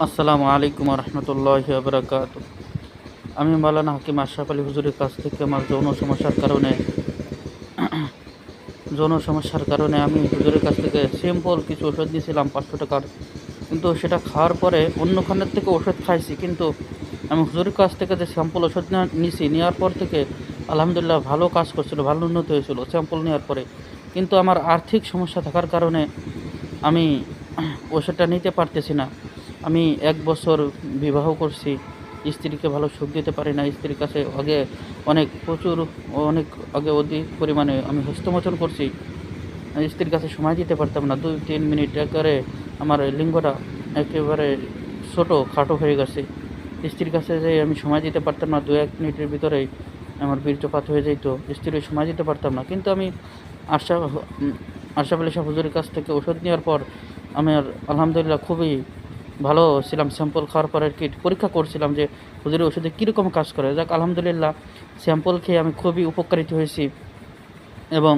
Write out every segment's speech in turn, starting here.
আসসালামু আলাইকুম রহমতুল্লাহি বারাকাতু। আমি মাওলানা হাকিম আশরাফ আলী হুজুরের কাছ থেকে আমার যৌন সমস্যার কারণে আমি হুজুরের কাছ থেকে সিম্পল কিছু ওষুধ নিয়েছিলাম 500 টাকার। কিন্তু সেটা খাওয়ার পরে অন্যখানের থেকে ওষুধ খাইছি, কিন্তু আমি হুজুরের কাছ থেকে যে স্যাম্পল ওষুধ নিয়েছি, নেওয়ার পর থেকে আলহামদুলিল্লাহ ভালো কাজ করছিল, ভালো উন্নতি হয়েছিল স্যাম্পল নেওয়ার পরে। কিন্তু আমার আর্থিক সমস্যা থাকার কারণে আমি ওষুধটা নিতে পারতেছি না। আমি 1 বছর বিবাহ করছি, স্ত্রীকে ভালো সুখ দিতে পারি না। স্ত্রীর কাছে আগে অনেক আগে অধিক পরিমাণে আমি হস্তমোচন করছি। স্ত্রীর কাছে সময় দিতে পারতাম না। 2-3 মিনিট একেবারে আমার লিঙ্গটা একেবারে খাটো হয়ে গেছে। স্ত্রীর কাছে যে আমি সময় দিতে পারতাম না, 2-1 মিনিটের ভিতরেই আমার বীর্যপাত হয়ে যেত। স্ত্রীর সময় দিতে পারতাম না। কিন্তু আমি আশরাফ আশরাফ আলী শাহ হুজুরের কাছ থেকে ওষুধ নেওয়ার পর আমার আলহামদুলিল্লাহ খুবই ভালো ছিলাম। স্যাম্পল খাওয়ার পরে আর কি পরীক্ষা করছিলাম যে হুজুরের ওষুধে কীরকম কাজ করে। যাক আলহামদুলিল্লাহ, স্যাম্পল খেয়ে আমি খুবই উপকারিত হয়েছি এবং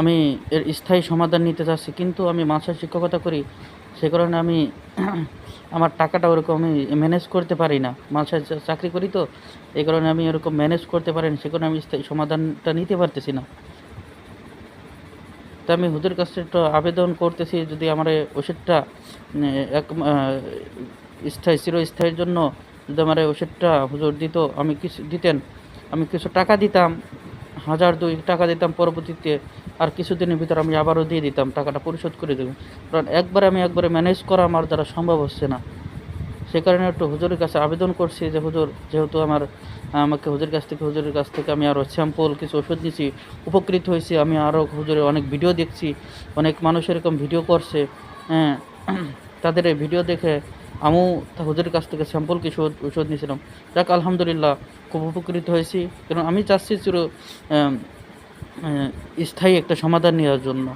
আমি এর স্থায়ী সমাধান নিতে চাচ্ছি। কিন্তু আমি মাদ্রাসায় শিক্ষকতা করি, সে কারণে আমি আমার টাকাটা ওরকম আমি ম্যানেজ করতে পারি না। মাদ্রাসায় চাকরি করি তো, এই কারণে আমি ওরকম ম্যানেজ করতে পারি না, সে কারণে আমি স্থায়ী সমাধানটা নিতে পারতেছি না। তো আমি হুজুরের কাছে একটু আবেদন করতেছি, যদি আমার এই ওষুধটা এক চিরস্থায়ীর জন্য যদি আমার এই ওষুধটা হুজুর দিতেন, আমি কিছু টাকা দিতাম, 1,000-2 টাকা দিতাম পরবর্তীতে। আর কিছুদিনের ভিতর আমি আবারও দিয়ে দিতাম, টাকাটা পরিশোধ করে দেবো। কারণ একবারে ম্যানেজ করা আমার দ্বারা সম্ভব হচ্ছে না। সে কারণে একটু হুজুরের কাছে আবেদন করছি যে হুজুর, যেহেতু আমাকে হুজুরের কাছ থেকে আমি আরও স্যাম্পল কিছু ওষুধ নিয়েছি, উপকৃত হয়েছি। আমি আরও হুজুরের অনেক ভিডিও দেখছি, অনেক মানুষ এরকম ভিডিও করছে। হ্যাঁ, তাদের এই ভিডিও দেখে আমিও হুজুরের কাছ থেকে স্যাম্পল কিছু ওষুধ নিয়েছিলাম। যাক আলহামদুলিল্লাহ, খুব উপকৃত হয়েছি। কারণ আমি চাচ্ছি স্থায়ী একটা সমাধান নেওয়ার জন্য।